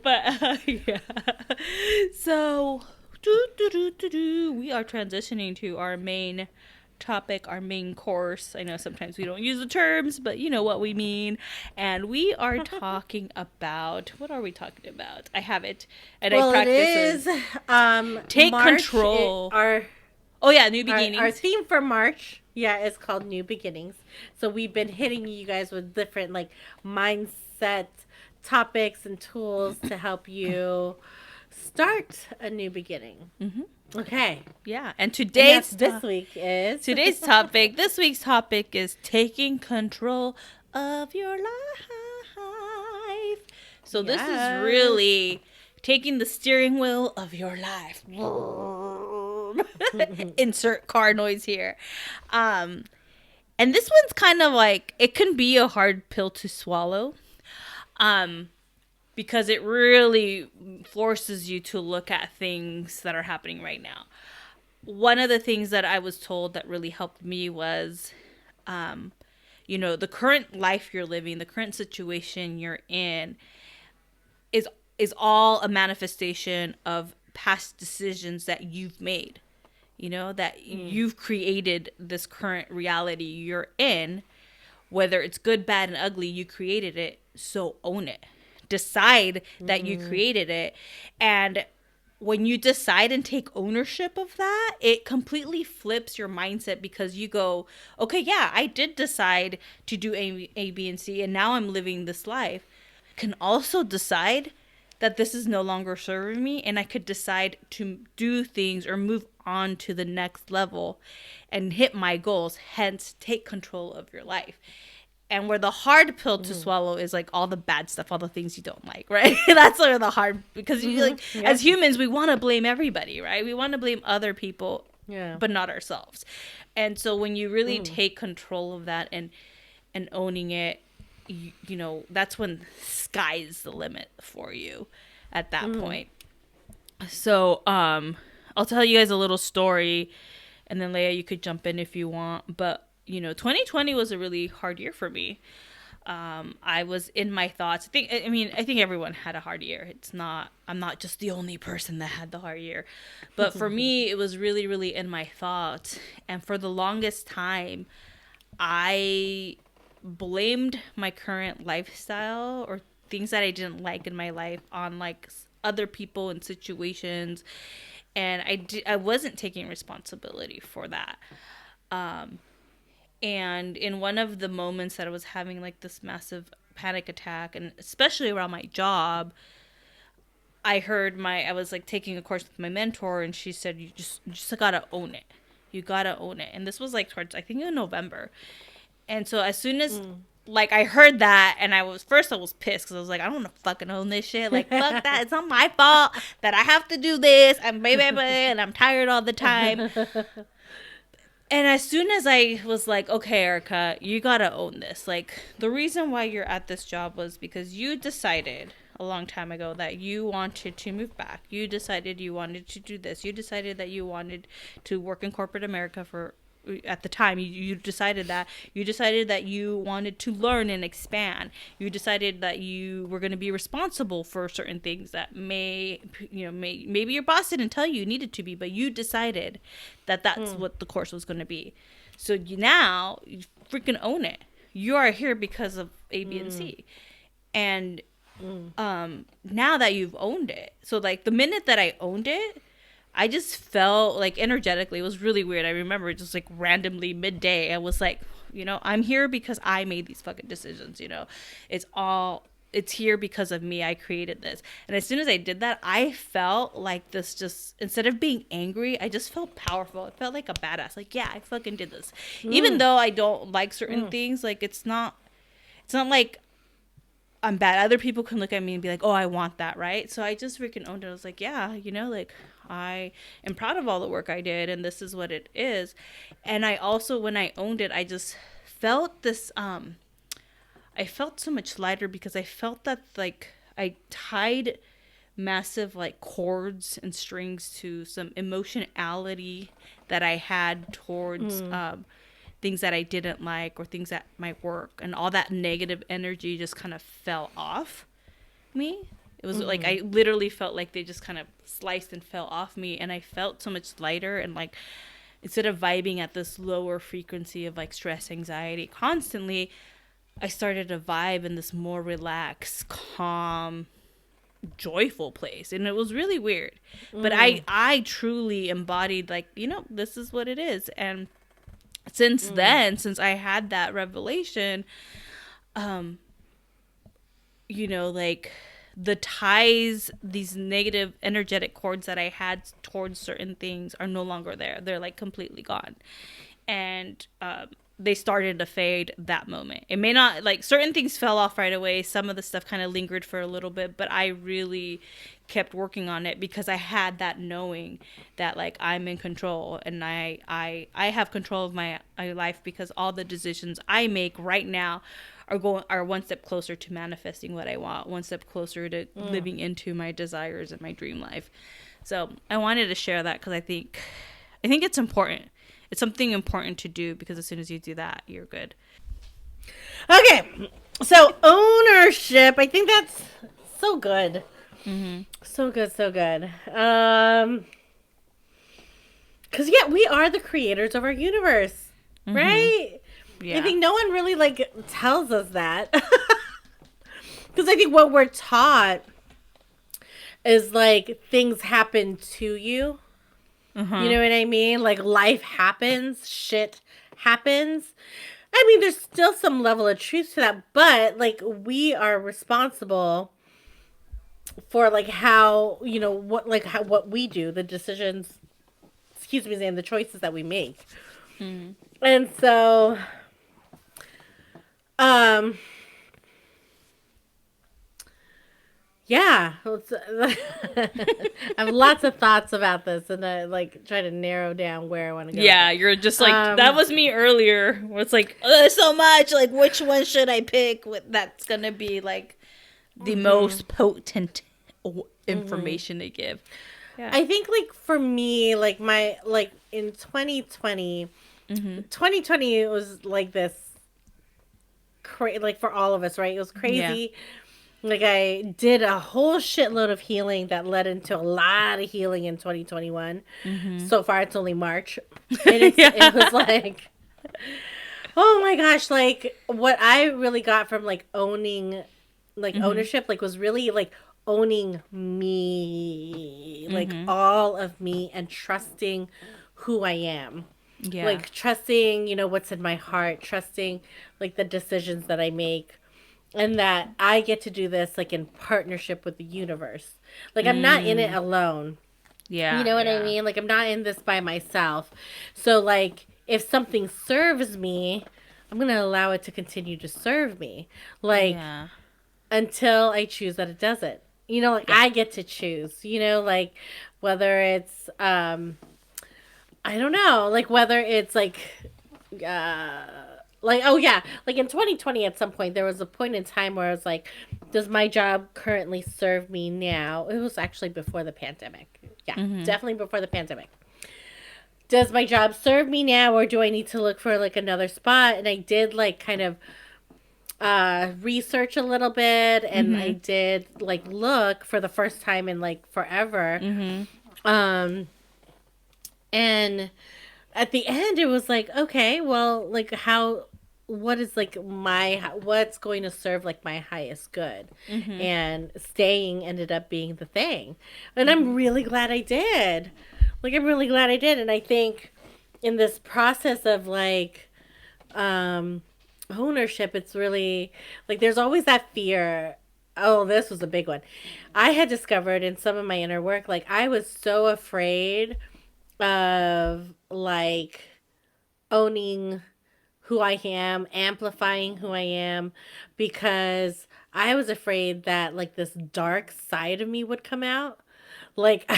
A: But yeah, so we are transitioning to our main topic, our main course. I know sometimes we don't use the terms, but you know what we mean. And we are talking about, what are we talking about? I have it, and I practice it. Take March, control. New beginnings.
C: Our theme for March, is called New Beginnings. So we've been hitting you guys with different like mindset topics and tools to help you start a new beginning. Mm-hmm. Okay.
A: Yeah. And this week's topic is taking control of your life. So this is really taking the steering wheel of your life. Insert car noise here. And this one's kind of like, it can be a hard pill to swallow. Because it really forces you to look at things that are happening right now. One of the things that I was told that really helped me was, the current life you're living, the current situation you're in is all a manifestation of past decisions that you've made. That you've created this current reality you're in. Whether it's good, bad, and ugly, you created it, so own it. Decide that you created it, and when you decide and take ownership of that, it completely flips your mindset, because you go, okay, yeah, I did decide to do A, B, and C, and now I'm living this life. Can also decide that this is no longer serving me, and I could decide to do things or move on to the next level and hit my goals, hence take control of your life. And where the hard pill to swallow is like all the bad stuff, all the things you don't like, right? That's where the hard, because you like, as humans, we want to blame everybody, right? We want to blame other people, but not ourselves. And so when you really take control of that and owning it, you know, that's when sky's the limit for you at that point. So I'll tell you guys a little story, and then Lea, you could jump in if you want. But you know, 2020 was a really hard year for me. I was in my thoughts. I think everyone had a hard year. I'm not just the only person that had the hard year. But for me, it was really, really in my thoughts. And for the longest time, I blamed my current lifestyle or things that I didn't like in my life on like other people and situations. And I wasn't taking responsibility for that. And in one of the moments that I was having like this massive panic attack, and especially around my job, I was like taking a course with my mentor, and she said, you just gotta own it. You gotta own it. And this was like towards, I think in November. And so as soon as like I heard that, and I was pissed because I was like, I don't want to fucking own this shit. Like, fuck that. It's not my fault that I have to do this. And I'm tired all the time. And as soon as I was like, okay, Erica, you got to own this. Like, the reason why you're at this job was because you decided a long time ago that you wanted to move back. You decided you wanted to do this. You decided that you wanted to work in corporate America at the time. You decided that. You decided that you wanted to learn and expand. You decided that you were going to be responsible for certain things that maybe your boss didn't tell you needed to be, but you decided that that's what the course was going to be. So now you freaking own it. You are here because of A, B, and C. And now that you've owned it, so like the minute that I owned it, I just felt like energetically, it was really weird. I remember just like randomly midday, I was like, you know, I'm here because I made these fucking decisions, you know, it's here because of me. I created this. And as soon as I did that, I felt like this, just instead of being angry, I just felt powerful. I felt like a badass. Like, yeah, I fucking did this. Even though I don't like certain things, like it's not like I'm bad. Other people can look at me and be like, oh, I want that, right? So I just freaking owned it. I was like, yeah, you know, like I am proud of all the work I did, and this is what it is. And I also, when I owned it, I just felt this, I felt so much lighter because I felt that like I tied massive like cords and strings to some emotionality that I had towards things that I didn't like or things that might work, and all that negative energy just kind of fell off me. It was like I literally felt like they just kind of sliced and fell off me, and I felt so much lighter. And like instead of vibing at this lower frequency of like stress, anxiety constantly, I started to vibe in this more relaxed, calm, joyful place. And it was really weird. But I truly embodied like, you know, this is what it is. And since then, since I had that revelation, you know, like the ties, these negative energetic cords that I had towards certain things are no longer there. They're like completely gone. And they started to fade that moment. It may not, like certain things fell off right away. Some of the stuff kind of lingered for a little bit, but I really kept working on it because I had that knowing that like I'm in control, and I have control of my life, because all the decisions I make right now are one step closer to manifesting what I want, one step closer to living into my desires and my dream life. So I wanted to share that because I think it's important. It's something important to do, because as soon as you do that, you're good.
C: Okay, so ownership. I think that's so good. So good. Because yeah, we are the creators of our universe, right? Yeah. I think no one really like tells us that. Because I think what we're taught is like things happen to you. You know what I mean? Like life happens, shit happens. I mean, there's still some level of truth to that, but like we are responsible for like how, what, like how, what we do, the decisions, excuse me, and the choices that we make.
A: Mm.
C: And so, um, yeah, I have lots of thoughts about this, and I like try to narrow down where I want to go.
A: Yeah, you're just like, that was me earlier. Where it's like, there's so much. Like, which one should I pick? That's gonna be like the most potent information to give.
C: Yeah. I think like for me, like in 2020, 2020 was like this, like for all of us, right? It was crazy. Yeah. Like I did a whole shitload of healing that led into a lot of healing in 2021. So far, it's only March, and it was like, oh my gosh! Like what I really got from like owning, like ownership, like was really like owning me, like all of me, and trusting who I am. Yeah. Like trusting, what's in my heart, trusting like the decisions that I make. And that I get to do this like in partnership with the universe. Like I'm not in it alone. Yeah. You know what I mean? Like I'm not in this by myself. So like if something serves me, I'm going to allow it to continue to serve me. Like until I choose that it doesn't. Like I get to choose, like whether it's I don't know, like whether it's like like, oh yeah, like in 2020 at some point, there was a point in time where I was like, does my job currently serve me now? It was actually before the pandemic. Yeah, definitely before the pandemic. Does my job serve me now, or do I need to look for like another spot? And I did like kind of research a little bit, and I did like look for the first time in like forever. And at the end it was like, okay, well, like what is like what's going to serve like my highest good, and staying ended up being the thing, and I'm really glad I did. Like I'm really glad I did. And I think in this process of like ownership, it's really like there's always that fear. Oh, this was a big one. I had discovered in some of my inner work, like I was so afraid of like owning who I am, amplifying who I am, because I was afraid that like this dark side of me would come out, like,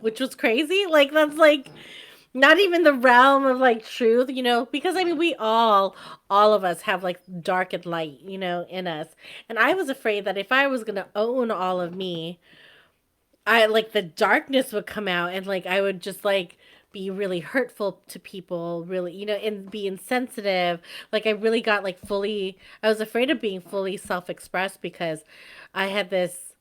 C: which was crazy. Like that's like not even the realm of like truth, because I mean, we all of us have like dark and light, in us. And I was afraid that if I was going to own all of me, I like the darkness would come out, and like I would just like be really hurtful to people, really, and be insensitive. Like I really got like I was afraid of being fully self-expressed, because I had this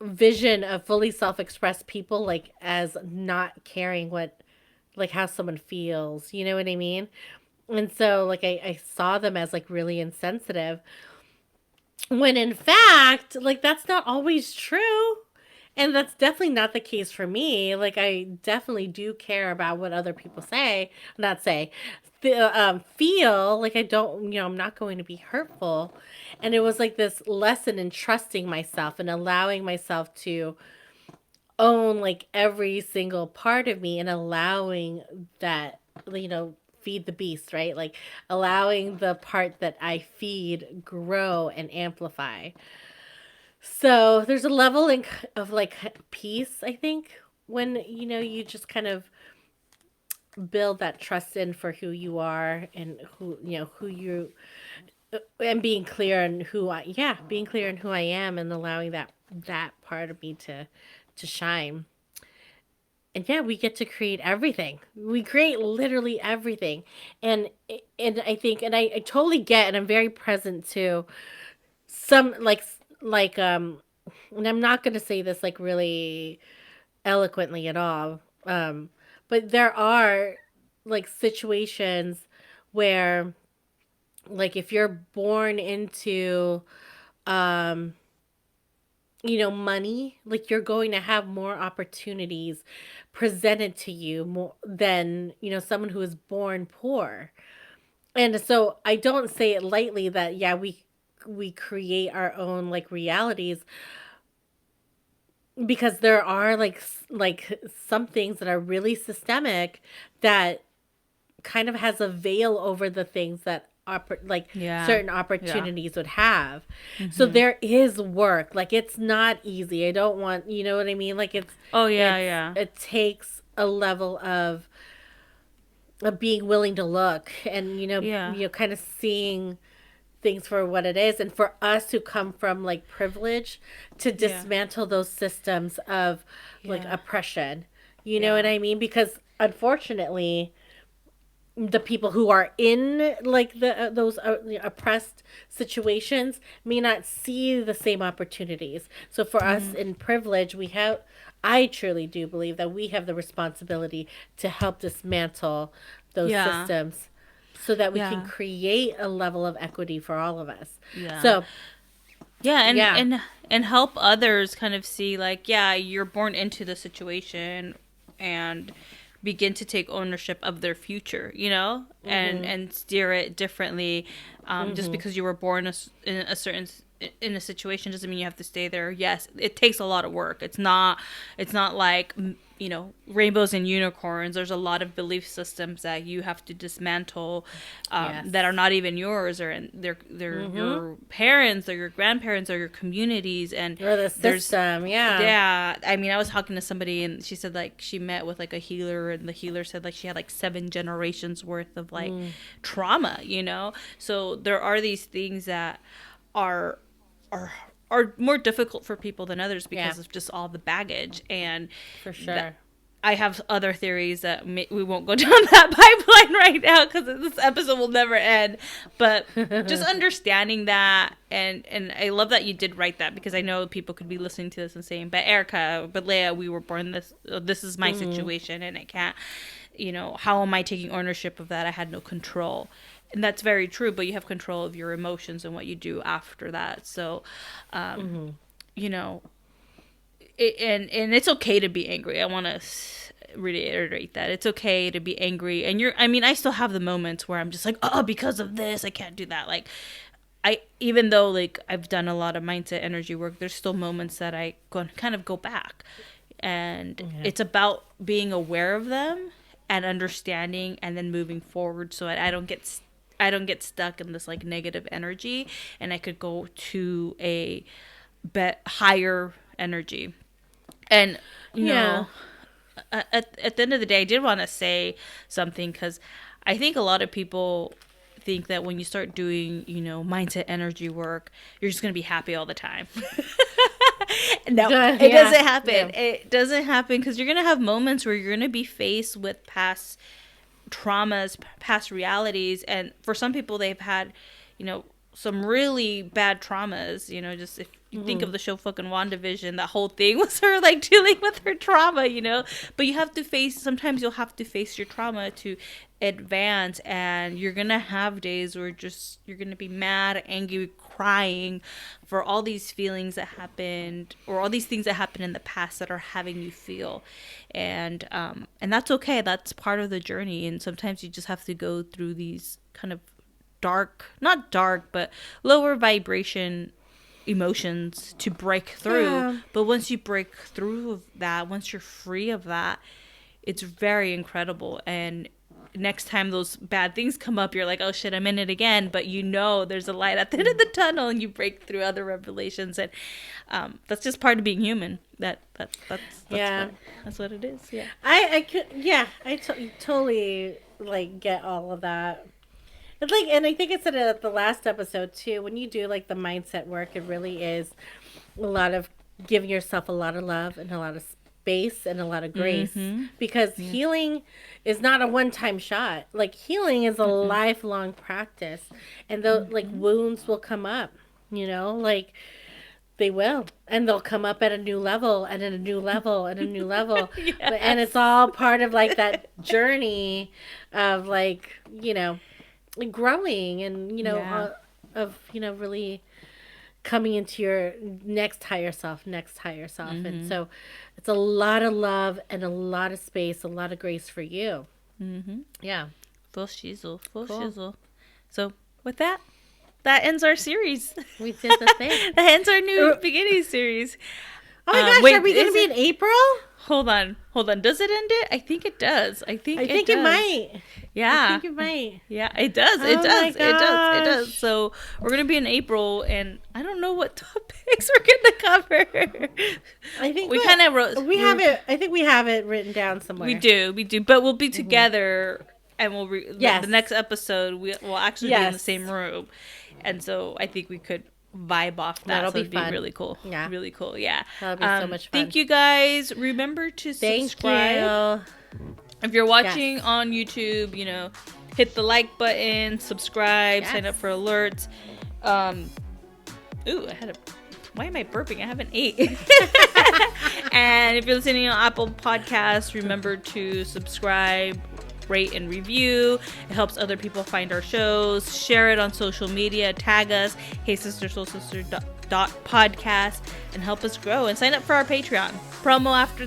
C: vision of fully self-expressed people like as not caring like how someone feels, you know what I mean? And so like I saw them as like really insensitive, when in fact like that's not always true. And that's definitely not the case for me. Like, I definitely do care about what other people feel. Like, I don't, I'm not going to be hurtful. And it was like this lesson in trusting myself and allowing myself to own like every single part of me, and allowing that, feed the beast, right? Like, allowing the part that I feed grow and amplify. So there's a level of like peace, I think, when, you just kind of build that trust in for who you are, and who you, and being clear on being clear on who I am, and allowing that part of me to shine. And yeah, we get to create everything. We create literally everything. And I think, and I totally get, and I'm very present to some and I'm not going to say this like really eloquently at all, but there are like situations where like if you're born into money, like you're going to have more opportunities presented to you more than someone who is born poor. And so I don't say it lightly that we create our own like realities, because there are like some things that are really systemic that kind of has a veil over the things that like
A: Yeah.
C: certain
A: Yeah.
C: opportunities would have. So
A: Mm-hmm.
C: there is work. Like it's not easy. I don't want, you know what I mean? Like
A: Oh yeah, yeah.
C: it takes a level of being willing to look and
A: Yeah.
C: kind of seeing things for what it is, and for us who come from like privilege to
A: Yeah.
C: dismantle those systems of like
A: Yeah.
C: oppression. You know what
A: Yeah.
C: I mean? Because unfortunately the people who are in like those oppressed situations may not see the same opportunities. So for us
A: Mm-hmm.
C: in privilege, we have, I truly do believe that we have the responsibility to help dismantle those
A: Yeah.
C: systems so that we can
A: Yeah.
C: create a level of equity for all of us.
A: Yeah.
C: So
A: Yeah,
C: yeah.
A: and help others kind of see like, yeah, you're born into the situation and begin to take ownership of their future, you know,
C: Mhm.
A: and steer it differently. Just
C: Mhm.
A: because you were born in a certain in a situation doesn't mean you have to stay there. Yes, it takes a lot of work. It's not like you know, rainbows and unicorns. There's a lot of belief systems that you have to dismantle,
C: Yes.
A: that are not even yours, or they're
C: Mhm.
A: your parents or your grandparents or your communities. And
C: Or the
A: there's
C: system, yeah.
A: yeah, I mean, I was talking to somebody and she said like she met with like a healer, and the healer said like she had like 7 generations worth of like trauma, you know. So there are these things that are are are more difficult for people than others
C: Yeah,
A: because of just all the baggage. And
C: for
A: that
C: sure.
A: I have other theories that we won't go down that pipeline right now because this episode will never end. But just understanding that, and I love that you did write that, because I know people could be listening to this and saying, "But Erica, but Lea, we were born this. This is my
C: Mhm.
A: situation, and I can't. You know, how am I taking ownership of that? I had no control." And that's very true, but you have control of your emotions and what you do after that. So,
C: Mhm.
A: you know, and it's okay to be angry. I want to reiterate that it's okay to be angry. And I mean, I still have the moments where I'm just like, oh, because of this I can't do that. Like, I, even though like I've done a lot of mindset energy work, there's still moments that I kind of go back, and
C: Yeah.
A: it's about being aware of them and understanding, and then moving forward so I don't get I don't get stuck in this like negative energy, and I could go to a higher energy. And you
C: Yeah.
A: know, at the end of the day, I did want to say something, because I think a lot of people think that when you start doing, you know, mindset energy work, you're just going to be happy all the time. No,
C: Good.
A: it
C: Yeah.
A: doesn't happen.
C: Yeah.
A: It doesn't happen because you're going to have moments where you're going to be faced with past traumas, past realities. And for some people, they've had, you know, some really bad traumas. You know, just if you think
C: Mhm.
A: of the show fucking WandaVision, that whole thing was her like dealing with her trauma, you know. But you have to face, sometimes you'll have to face your trauma to advance. And you're gonna have days where just you're gonna be mad, angry, crying for all these feelings that happened, or all these things that happened in the past that are having you feel. And that's okay. That's part of the journey. And sometimes you just have to go through these kind of dark, not dark, but lower vibration emotions to break through.
C: Yeah.
A: But once you break through of that, once you're free of that, it's very incredible. And next time those bad things come up, you're like, oh shit, I'm in it again. But you know there's a light at the end of the tunnel, and you break through other revelations. And that's just part of being human.
C: Yeah.
A: That's what it is. Yeah.
C: I could, yeah, totally like get all of that. It's like, and I think I said it at the last episode too. When you do like the mindset work, it really is a lot of giving yourself a lot of love and a lot of space and a lot of grace,
A: Mm-hmm.
C: because
A: Yeah.
C: healing is not a one-time shot. Like healing is a
A: Mm-mm.
C: lifelong practice, and the like
A: Mm-hmm.
C: wounds will come up. Like they will, and they'll come up at a new level, and at a new level, and a new level. And it's
A: Yes.
C: all part of like that journey of like growing, and
A: Yeah.
C: of really coming into your next higher self. And
A: Mm-hmm.
C: so it's a lot of love and a lot of space, a lot of grace for you.
A: Mm-hmm.
C: Yeah.
A: Full shizzle. Full
C: Cool.
A: shizzle. So with that, that ends our series.
C: We did the thing.
A: That ends our new
C: Er,
A: beginning series.
C: Oh my gosh,
A: wait,
C: are we going to be in April?
A: Hold on. Does it end it? I think it does. I think
C: it might.
A: Yeah.
C: I think it might.
A: Yeah, it does.
C: Oh
A: It
C: my
A: does. It does. It does.
C: gosh.
A: So we're gonna be in April, and I don't know what topics we're gonna cover.
C: I think
A: we kind of wrote.
C: I think we have it written down somewhere.
A: We do. But we'll be together, and we'll.
C: Yes.
A: The next episode, we'll actually be in the
C: Yes.
A: same room, and so I think we could vibe off that.
C: That'll
A: so
C: be
A: it'd be
C: fun.
A: really cool.
C: Yeah.
A: Really cool. Yeah.
C: That'll be so much fun.
A: Thank you guys. Remember to subscribe.
C: Thank you.
A: If you're watching on YouTube, hit the like button, subscribe, sign up for alerts. Why am I burping? I haven't ate. And if you're listening on Apple Podcasts, remember to subscribe, rate, and review. It helps other people find our shows. Share it on social media. Tag us, Hey Sister Soul Sister podcast, and help us grow. And sign up for our Patreon. Promo after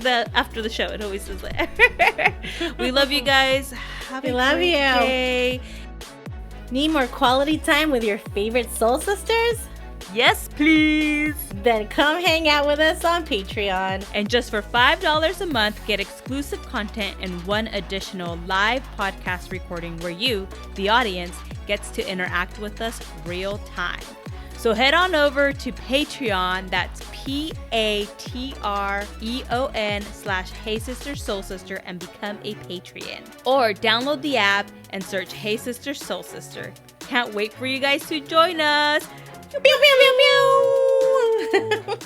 A: the show. It always is there. We love you guys.
C: We love you.
A: Day.
C: Need more quality time with your favorite soul sisters?
A: Yes, please.
C: Then come hang out with us on Patreon.
A: And just for $5 a month, get exclusive content and one additional live podcast recording where you, the audience, gets to interact with us real time. So head on over to Patreon, that's Patreon/Hey Sister Soul Sister, and become a Patreon. Or download the app and search Hey Sister Soul Sister. Can't wait for you guys to join us. Pew, pew, pew, pew, pew.